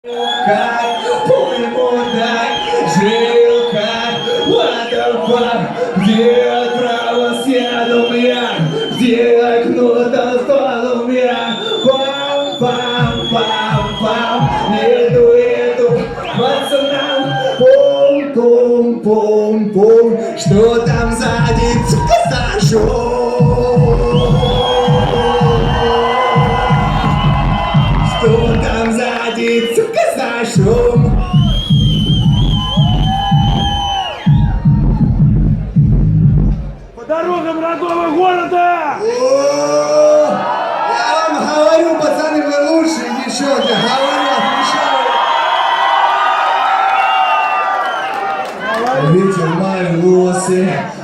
Как пульмудар, жилка, водопад, где трава съеду меня, где окно достал у меня. Пам-пам-пам-пам, еду пацанам, пум-пум-пум-пум, что там сзади, что там сзади, за шум? По дорогам родного города! Я вам говорю, пацаны, вы лучшие девчонки, говорю, отвечаю. Ветер мои волосы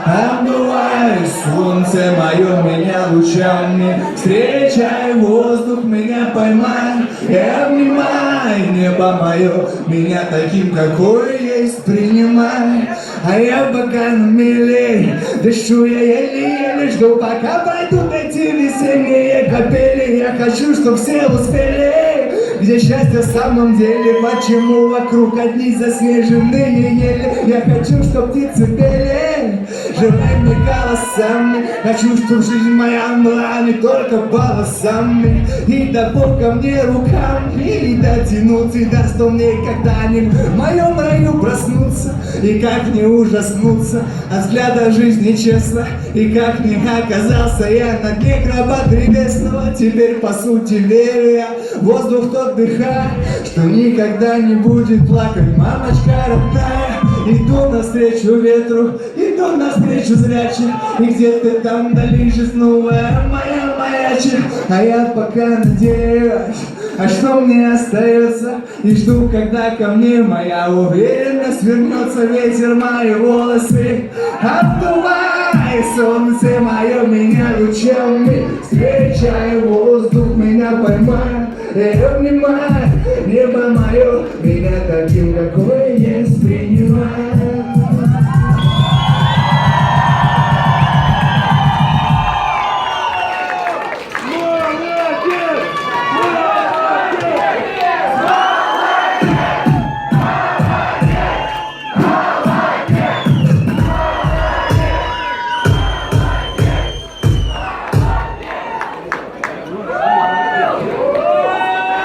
обдувает, солнце мое меня лучами, встречай воздух, меня поймай и обнимай, небо мое, меня таким, какой есть, принимай. А я пока на милей, дышу я еле-еле, жду, пока пройдут эти весенние капели. Я хочу, чтоб все успели, где счастье в самом деле, почему вокруг одни заснеженные ели. Я хочу, чтоб птицы пели живыми голосами, хочу, чтоб жизнь моя была не только волосами. И да Бог ко мне руками, и дотянуться, и даст он мне когда-нибудь в моем раю проснуться. И как не ужаснуться от взгляда жизни честно, и как не оказался я на дне гроба древесного. Теперь по сути верю я, воздух тот дыхает, что никогда не будет плакать мамочка родная. Иду навстречу ветру, иду навстречу зрячим, и где-то там вдали жизнь новая моя маячит. А я пока надеюсь, а что мне остается, и жду, когда ко мне моя уверенность вернется. Ветер мои волосы обдувай, солнце мое меня лучами, встречай воздух, меня поймай и обнимай, небо мое, меня таким, какой есть, принимай.